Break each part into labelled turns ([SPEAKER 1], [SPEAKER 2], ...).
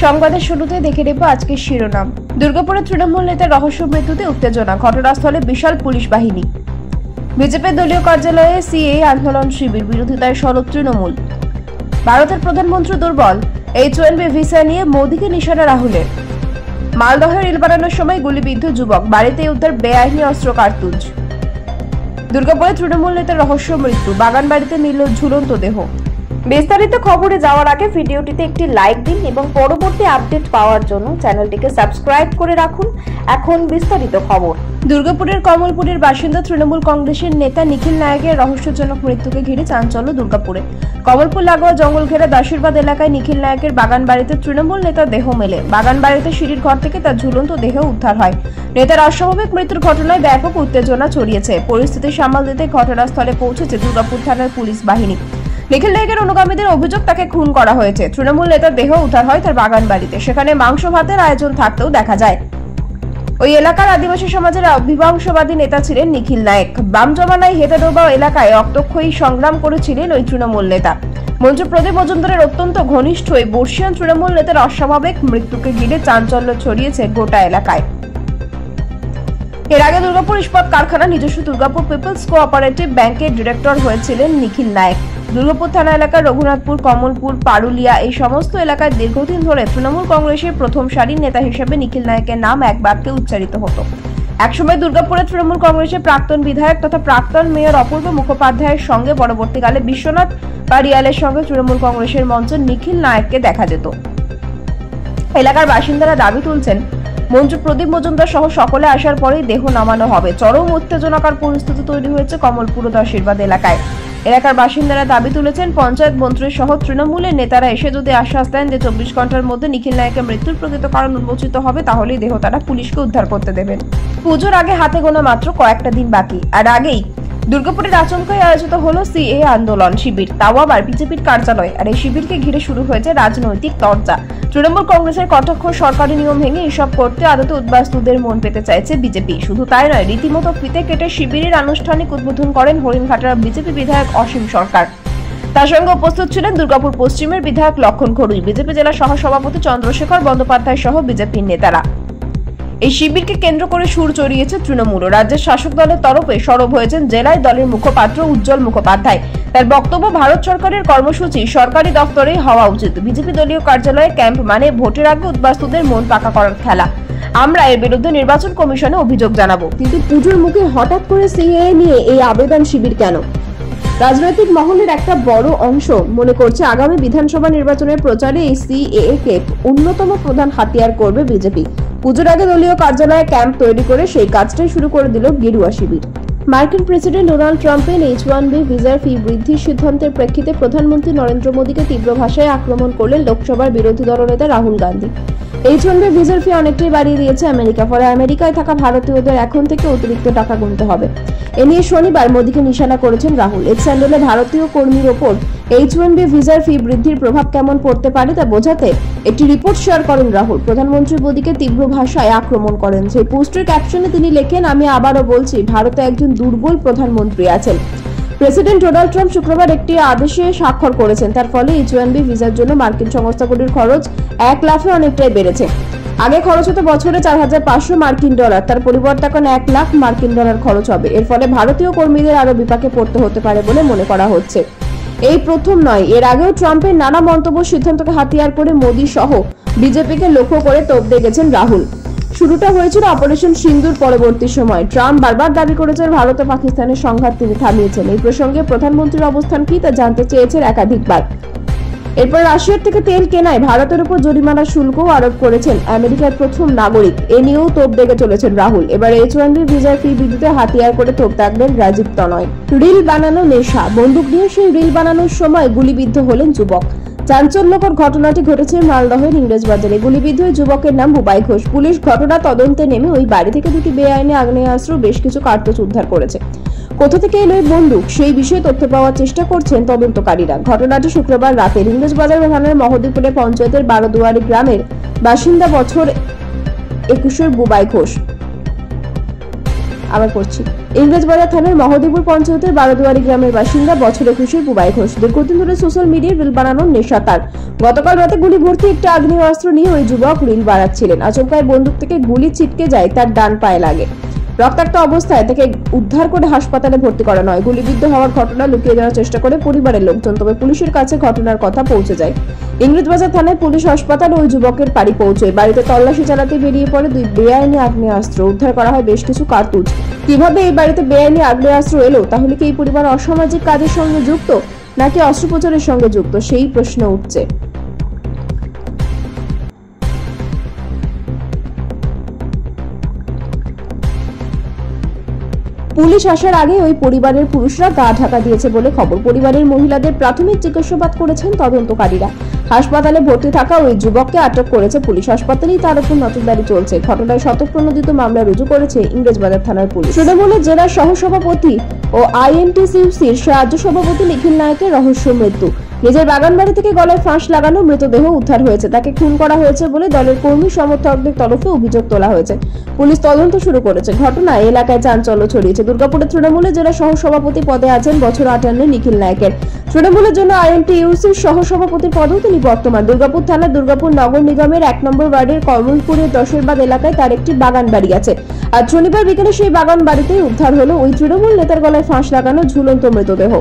[SPEAKER 1] সংবাদের শুরুতে দেখে নেব আজকের শিরোনাম। দুর্গাপুরে তৃণমূল নেতার রহস্য মৃত্যুতে উত্তেজনা, ঘটনাস্থলে বিশাল পুলিশ বাহিনী। বিজেপির দলীয় কার্যালয়ে সিএএ আন্দোলন শিবির, বিরোধিতায় সরব তৃণমূল। ভারতের প্রধানমন্ত্রী দুর্বল, H1B ভিসা নিয়ে মোদীকে নিশানা রাহুলের। মালদহে রিল বানানোর সময় গুলিবিদ্ধ যুবক, বাড়িতে উদ্ধার বেআইনি অস্ত্র কার্তুজ। দুর্গাপুরে তৃণমূল নেতার রহস্য মৃত্যু, বাগান বাড়িতে মিলল ঝুলন্ত দেহ। বিস্তারিত খবরে যাওয়ার আগে ভিডিওটিতে একটি লাইক দিন এবং পরবর্তী আপডেট পাওয়ার জন্য চ্যানেলটিকে সাবস্ক্রাইব করে রাখুন। এখন বিস্তারিত খবর। দুর্গাপুরের কমলপুরের বাসিন্দা তৃণমূল কংগ্রেসের নেতা নিখিল নায়কের রহস্যজনক মৃত্যুকে ঘিরে চাঞ্চল্য দুর্গাপুরে। কমলপুর লাগোয়া জঙ্গল ঘেরা দাসিরবাদ এলাকায় নিখিল নায়কের বাগান বাড়িতে তৃণমূল নেতার দেহ মেলে। বাগান বাড়িতে সিঁড়ির ঘর থেকে তার ঝুলন্ত দেহ উদ্ধার হয়। নেতার অস্বাভাবিক মৃত্যুর ঘটনায় ব্যাপক উত্তেজনা ছড়িয়েছে। পরিস্থিতি সামাল দিতে ঘটনাস্থলে পৌঁছেছে দুর্গাপুর থানার পুলিশ বাহিনী। নিখিল নায়কের অনুগামীদের অভিযোগ, তাকে খুন করা হয়েছে। তৃণমূল নেতার দেহ উদ্ধার হয় তার বাগান বাড়িতে। সেখানে মাংস ভাতের আয়োজন থাকতেও দেখা যায়। ওই এলাকার আদিবাসী সমাজের অভিবংশবাদী নেতা ছিলেন নিখিল নায়ক। বাম জমানায় হেটাডোবা এলাকায় রক্তক্ষয়ী সংগ্রাম করেছিলেন ওই তৃণমূল নেতা। মন্ত্রী প্রদীপ মজুমদারের অত্যন্ত ঘনিষ্ঠ ওই বর্ষিয়ান তৃণমূল নেতার অস্বাভাবিক মৃত্যুকে ঘিরে চাঞ্চল্য ছড়িয়েছে গোটা এলাকায়। এর আগে দুর্গাপুর ইস্পাত কারখানা নিজস্ব দুর্গাপুর পিপলস কোঅপারেটিভ ব্যাংকের ডিরেক্টর হয়েছিলেন নিখিল নায়ক। দুর্গাপুর থানা এলাকার রঘুনাথপুর, কমলপুর, পারুলিয়া এই সমস্ত এলাকায় দীর্ঘদিন ধরে তৃণমূল কংগ্রেসের প্রথম সারির নেতা হিসেবে নিখিল নায়কের নাম এক বাক্যে উচ্চারিত হতো। একসময় দুর্গাপুরে তৃণমূল কংগ্রেসের প্রাক্তন বিধায়ক তথা প্রাক্তন মেয়র অপূর্ব মুখোপাধ্যায়ের সঙ্গে, পরবর্তীকালে বিশ্বনাথ পারিয়ালের সঙ্গে তৃণমূল কংগ্রেসের মঞ্চ নিখিল নায়ককে দেখা যেত। এলাকার বাসিন্দারা দাবি তুলছেন, মন্ত্রী প্রদীপ মজুমদার সহ সকলে আসার পরেই দেহ নামানো হবে। চরম উত্তেজনাকার পরিস্থিতি তৈরি হয়েছে কমলপুর ও দাসিরবাদ এলাকায়। এলাকার বাসিন্দারা দাবি তুলেছেন, পঞ্চায়েত মন্ত্রী সহ তৃণমূলের নেতারা এসে যদি আশ্বাস দেন যে 24 ঘন্টার মধ্যে নিখিল নায়কের মৃত্যুর প্রকৃত কারণ উন্মোচিত হবে, তাহলেই দেহ তারা পুলিশকে উদ্ধার করতে দেবেন। পুজোর আগে হাতে গোনা মাত্র কয়েকটা দিন বাকি, আর আগেই দুর্গাপুরের আচমকায় আয়োজিত হলো সিএএ আন্দোলন শিবির, তাও আবার বিজেপির কার্যালয়। আর এই শিবিরকে ঘিরে শুরু হয়েছে রাজনৈতিক চর্চা। তৃণমূল কংগ্রেসের কটাক্ষ সরকারি নিয়ম ভেঙে এসব করতে আদতে উদ্বাস্তুদের মন পেতে চাইছে বিজেপি। শুধু তাই নয়, রীতিমতো ফিতে কেটে শিবিরের আনুষ্ঠানিক উদ্বোধন করেন হরিণঘাটার বিজেপি বিধায়ক অসীম সরকার। তার সঙ্গে উপস্থিত ছিলেন দুর্গাপুর পশ্চিমের বিধায়ক লক্ষণ খড়ুই, বিজেপি জেলা সহসভাপতি চন্দ্রশেখর বন্দ্যোপাধ্যায় সহ বিজেপির নেতারা। এই শিবিরকে কেন্দ্র করে সুর চড়িয়েছে তৃণমূল। রাজ্যের শাসক দলের তরফে সরব হয়েছেন জেলায় দলের মুখপাত্র উজ্জ্বল মুখোপাধ্যায়। তার বক্তব্য, ভারত সরকারের কর্মসূচি সরকারি দপ্তরে হওয়া উচিত। বিজেপি দলীয় কার্যালয়ে ক্যাম্প মানে ভোটের আগে উদ্বাস্তুদের মন পাকা করার খেলা। আমরা এর বিরুদ্ধে নির্বাচন কমিশনে অভিযোগ জানাবো। কিন্তু পুজোর মুখে হঠাৎ করে সিএএ নিয়ে এই আবেদন শিবির কেন? রাজনৈতিক মহলের একটা বড় অংশ মনে করছে, আগামী বিধানসভা নির্বাচনের প্রচারে এই সিএএ কে অন্যতম প্রধান হাতিয়ার করবে বিজেপি। পুজোর আগে দলীয় কার্যালয়ে ক্যাম্প তৈরি করে সেই কাজটাই শুরু করে দিল গেরুয়া শিবির। মার্কিন প্রেসিডেন্ট ডোনাল্ড ট্রাম্পের H1B ভিসার ফি বৃদ্ধির সিদ্ধান্তের প্রেক্ষিতে প্রধানমন্ত্রী নরেন্দ্র মোদীকে তীব্র ভাষায় আক্রমণ করলেন লোকসভার বিরোধী দলনেতা রাহুল গান্ধী। H1B ভিসার ফি অনেকটাই বাড়িয়ে দিয়েছে আমেরিকা, ফলে আমেরিকায় থাকা ভারতীয়দের এখন থেকে অতিরিক্ত টাকা গুনতে হবে। এ নিয়ে শনিবার মোদীকে নিশানা করেছেন রাহুল। এক্স হ্যান্ডেলে ভারতীয় কর্মীর ওপর H1B ভিসার ফি বৃদ্ধির প্রভাব কেমন পড়তে পারে তা বোঝাতে একটি রিপোর্ট শেয়ার করেন রাহুল। প্রধানমন্ত্রী মোদীকে তীব্র ভাষায় আক্রমণ করেন। সেই পোস্টের ক্যাপশনে তিনি লেখেন, আমি আবারও বলছি, ভারতে একজন দুর্বল প্রধানমন্ত্রী আছেন। প্রেসিডেন্ট ডোনাল্ড ট্রাম্প শুক্রবার একটি আদেশে স্বাক্ষর করেছেন। তার ফলে H1B ভিসার জন্য মার্কিন সংস্থাগুলির খরচ এক লাফে অনেকটাই বেড়েছে। আগে খরচ হতো বছরে $4,500 মার্কিন, তার পরিবর্তে এখন $1 লাখ মার্কিন খরচ হবে। এর ফলে ভারতীয় কর্মীদের আরো বিপাকে পড়তে হতে পারে বলে মনে করা হচ্ছে। এই প্রথম নয়, এর আগেও ট্রাম্পের নানা মন্তব্য সিদ্ধান্তকে হাতিয়ার করে মোদী সহ বিজেপিকে লক্ষ্য করে তোপ দিয়ে গেছেন রাহুল। শুরুটা হয়েছিল অপারেশন সিন্দুর পরবর্তী সময়। ট্রাম্প বারবার দাবি করেছেন ভারত ও পাকিস্তানের সংঘাত তিনি থামিয়েছেন। এই প্রসঙ্গে প্রধানমন্ত্রীর অবস্থান কি তা জানতে চেয়েছেন একাধিকবার। এরপর রাশিয়ার থেকে তেল কেনায় ভারতের উপর জরিমানা শুল্কও আরোপ করেছেন আমেরিকার প্রথম নাগরিক। এ নিয়েও তোপ দেখে চলেছেন রাহুল। এবার H1B ভিসার ফি বৃদ্ধিতে হাতিয়ার করে তোপ দাগলেন রাজীব তনয়। রিল বানানো নেশা, বন্দুক নিয়ে সেই রিল বানানোর সময় গুলিবিদ্ধ হলেন যুবক। চাঞ্চল্যকর ঘটনাটি ঘটেছে মালদহের ইংরেজবাজারে। গুলিবিদ্ধ ওই যুবকের নাম বুবাই ঘোষ। পুলিশ ঘটনা তদন্তে নেমে ওই বাড়ি থেকে দুটি বেআইনি আগ্নেয়াস্ত্র, বেশ কিছু কার্তুজ উদ্ধার করেছে। কোথা থেকে এলো এই বন্দুক সেই বিষয়ে তথ্য পাওয়ার চেষ্টা করছেন তদন্তকারীরা। ঘটনাটি শুক্রবার রাতে ইংরেজবাজার থানার মহদীপুরে পঞ্চায়েতের বারোদুয়ারি গ্রামের বাসিন্দা বছর 21 বুবাই ঘোষ। ইংরেজবাজার থানার মহদেবপুর পঞ্চায়েতের বারোদুয়ারি গ্রামের বাসিন্দা বছর 21 বুবাই ঘোষ। দীর্ঘদিন ধরে সোশ্যাল মিডিয়ায় রিল বানানোর নেশা তার। গতকাল রাতে গুলি ভর্তি একটি আগ্নেয়াস্ত্র নিয়ে ওই যুবক রিল বাড়াচ্ছিলেন। আচমকায় বন্দুক থেকে গুলি ছিটকে যায়, তার ডান পায়ে লাগে। রক্তাক্ত অবস্থায় তাকে উদ্ধার করে হাসপাতালে ভর্তি করানো হয়। গুলিবিদ্ধ হওয়ার ঘটনা লুকিয়ে দেওয়ার চেষ্টা করে পরিবারের লোকজন, তবে পুলিশের কাছে ঘটনার কথা পৌঁছে যায়। ইংরেজবাজার থানায় পুলিশ, হাসপাতাল ওই যুবকের বাড়ি পৌঁছয়। বাড়িতে তল্লাশি চালাতে বেরিয়ে পড়ে 2 বেআইনি আগ্নেয়াস্ত্র। উদ্ধার করা হয় বেশ কিছু কার্তুজ। কিভাবে এই বাড়িতে বেআইনি আগ্নেয়াস্ত্র এলো? তাহলে কি এই পরিবার অসামাজিক কাজের সঙ্গে যুক্ত, নাকি অস্ত্রোপচারের সঙ্গে যুক্ত, সেই প্রশ্ন উঠছে। পুলিশ আসার আগে ওই পরিবারের পুরুষরা গা ঢাকা দিয়েছে বলে খবর। পরিবারের মহিলাদের প্রাথমিক জিজ্ঞাসাবাদ করেছেন তদন্তকারীরা। হাসপাতালে ভর্তি থাকা ওই যুবককে আটক করেছে পুলিশ। হাসপাতালেই তার উপর নজরদারি চলছে। ঘটনায় শতপ্রণোদিত মামলা রুজু করেছে ইংরেজবাজার থানার পুলিশ। তৃণমূলের জেলা সহসভাপতি ও আইএনটিসিউসির রাজ্য সভাপতি নিখিল নায়কের রহস্য মৃত্যু। নিজের বাগান বাড়ি থেকে গলায় ফাঁস লাগানো মৃতদেহ উদ্ধার হয়েছে। তাকে খুন করা হয়েছে বলে দলের কর্মী সমর্থকদের তরফে অভিযোগ তোলা হয়েছে। পুলিশ তদন্ত শুরু করেছে। ঘটনায় এলাকায় চাঞ্চল্য ছড়িয়েছে। দুর্গাপুরের তৃণমূলের জেলা সহসভাপতি পদে আছেন বছর 58 নিখিল নায়কের। তৃণমূলের জন্য আইএনটিইউসির সহসভাপতির পদেও তিনি বর্তমান। দুর্গাপুর থানার দুর্গাপুর নগর নিগমের 1 নম্বর ওয়ার্ডের কমলপুরের দশেরবাদ এলাকায় তার একটি বাগান বাড়ি আছে। আজ শনিবার বিকেলে সেই বাগান বাড়িতেই উদ্ধার হলো ওই তৃণমূল নেতার গলায় ফাঁস লাগানো ঝুলন্ত মৃতদেহ।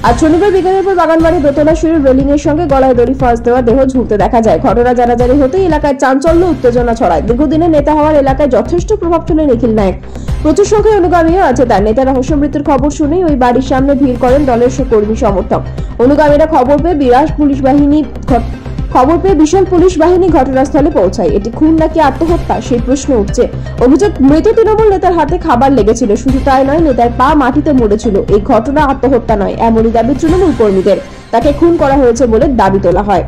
[SPEAKER 1] আজ শনিবার বিকেলের পর বাগান বাড়ির দোতলা সিঁড়ির রেলিং এর সঙ্গে গলায় দড়ি ফাঁস দেওয়া দেহ ঝুলতে দেখা যায়। ঘটনা জানাজানি হতেই এলাকায় চাঞ্চল্য, উত্তেজনা ছড়ায়। দীর্ঘদিনের নেতা হওয়ার এলাকায় যথেষ্ট প্রভাব ফেলে নিখিল নায়ক। প্রচুর সংখ্যায় অনুগামীও আছে তার। নেতার রহস্য মৃত্যুর খবর শুনেই ওই বাড়ির সামনে ভিড় করেন দলের কর্মী সমর্থক। অনুগামীরা খবর পেয়ে বিশাল পুলিশ বাহিনী ঘটনাস্থলে পৌঁছায়। এটি খুন নাকি আত্মহত্যা, সেই প্রশ্ন উঠছে। অভিযোগ, মৃত তৃণমূল নেতার হাতে খাবার লেগেছিল। শুধু তাই নয়, নেতার পা মাটিতে মরেছিল। এই ঘটনা আত্মহত্যা নয়, এমনই দাবি তৃণমূল কর্মীদের। তাকে খুন করা হয়েছে বলে দাবি তোলা হয়।